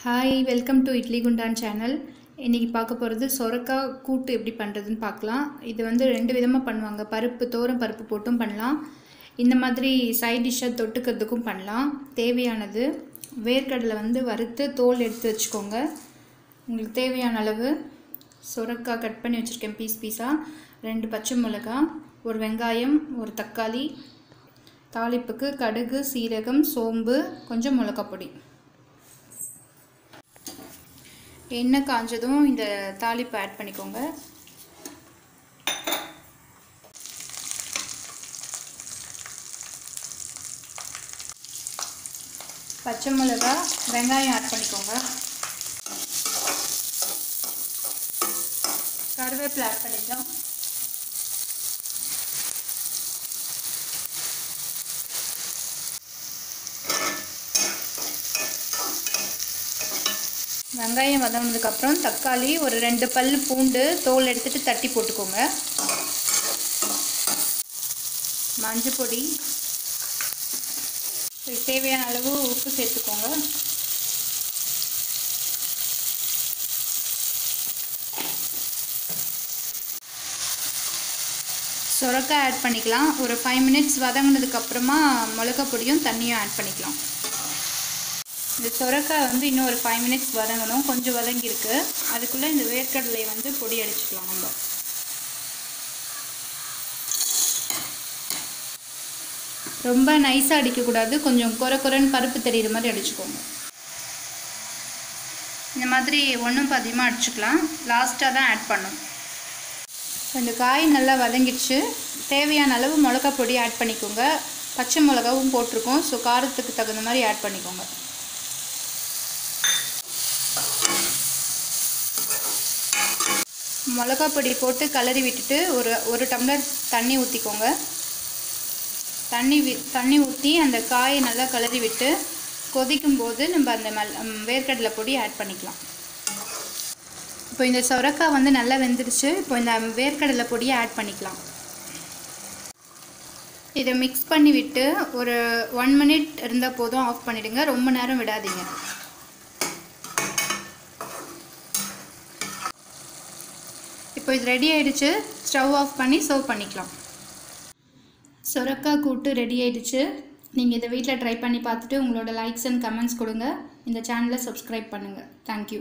Hi, welcome to idli குண்டான் channel. இன்றைக்கி பார்க்க போகிறது சொரக்காய் கூட்டு எப்படி பண்ணுறதுன்னு பார்க்கலாம். இது வந்து 2 விதமாக பண்ணுவாங்க. பருப்பு, தோரம் பருப்பு போட்டும் பண்ணலாம். இந்த மாதிரி சைட் டிஷ்ஷாக தொட்டுக்கிறதுக்கும் பண்ணலாம். தேவையானது வேர்க்கடலை வந்து வறுத்து தோல் எடுத்து வச்சுக்கோங்க. உங்களுக்கு தேவையான அளவு சொரக்காய் கட் பண்ணி வச்சுருக்கேன் பீஸ் பீஸாக, 2 பச்சை மிளகாய், ஒரு வெங்காயம், ஒரு தக்காளி, தாளிப்புக்கு கடுகு, சீரகம், சோம்பு, கொஞ்சம் மிளகாய் பொடி. எண்ணெய் காஞ்சதும் இந்த தாளிப்பு ஆட் பண்ணிக்கோங்க. பச்சை மிளகாய், வெங்காயம் ஆட் பண்ணிக்கோங்க. கருவேப்பிலை ஆட் பண்ணிக்கலாம். வெங்காயம் வதங்கினதுக்கப்புறம் தக்காளி, ஒரு 2 பல் பூண்டு தோல் எடுத்துகிட்டு தட்டி போட்டுக்கோங்க. மஞ்சள் பொடி, தேவையான அளவு உப்பு சேர்த்துக்கோங்க. சொரக்காய் ஆட் பண்ணிக்கலாம். ஒரு 5 மினிட்ஸ் வதங்கினதுக்கப்புறமா மிளகாய் பொடியும் தண்ணியும் ஆட் பண்ணிக்கலாம். இந்த சொரக்காய் வந்து இன்னும் ஒரு 5 மினிட்ஸ் வதங்கணும். கொஞ்சம் வதங்கியிருக்கு. அதுக்குள்ளே இந்த வேர்க்கடலை வந்து பொடி அடிச்சுக்கலாம். நம்ம ரொம்ப நைஸாக அடிக்கக்கூடாது, கொஞ்சம் குறைன்னு பருப்பு தெரிகிற மாதிரி அடிச்சுக்கோங்க. இந்த மாதிரி ஒன்றும் பாதியமாக அடிச்சுக்கலாம். லாஸ்ட்டாக தான் ஆட் பண்ணும். இந்த காய் நல்லா வதங்கிடுச்சு. தேவையான அளவு மிளகாய் பொடி ஆட் பண்ணிக்கோங்க. பச்சை மிளகாவும் போட்டிருக்கோம், ஸோ காரத்துக்கு தகுந்த மாதிரி ஆட் பண்ணிக்கோங்க. மிளகாய் பொடி போட்டு கலரி விட்டுட்டு ஒரு டம்ளர் தண்ணி ஊற்றிக்கோங்க. தண்ணி ஊற்றி அந்த காயை நல்லா கலரி விட்டு கொதிக்கும் போது நம்ம அந்த வேர்க்கடலை பொடி ஆட் பண்ணிக்கலாம். இப்போ இந்த சொரக்காய் வந்து நல்லா வெந்துருச்சு. இப்போ இந்த வேர்க்கடலை பொடியை ஆட் பண்ணிக்கலாம். இதை மிக்ஸ் பண்ணி விட்டு ஒரு 1 மினிட் இருந்தால் போதும். ஆஃப் பண்ணிவிடுங்க, ரொம்ப நேரம் விடாதீங்க. இப்போ இது ரெடி ஆகிடுச்சு. ஸ்டவ் ஆஃப் பண்ணி சர்வ் பண்ணிக்கலாம். சொரக்காய் கூட்டு ரெடி ஆகிடுச்சு. நீங்கள் இதை வீட்டில் ட்ரை பண்ணி பார்த்துட்டு உங்களோட லைக்ஸ் அண்ட் கமெண்ட்ஸ் கொடுங்க. இந்த சேனலை சப்ஸ்கிரைப் பண்ணுங்கள். தேங்க்யூ.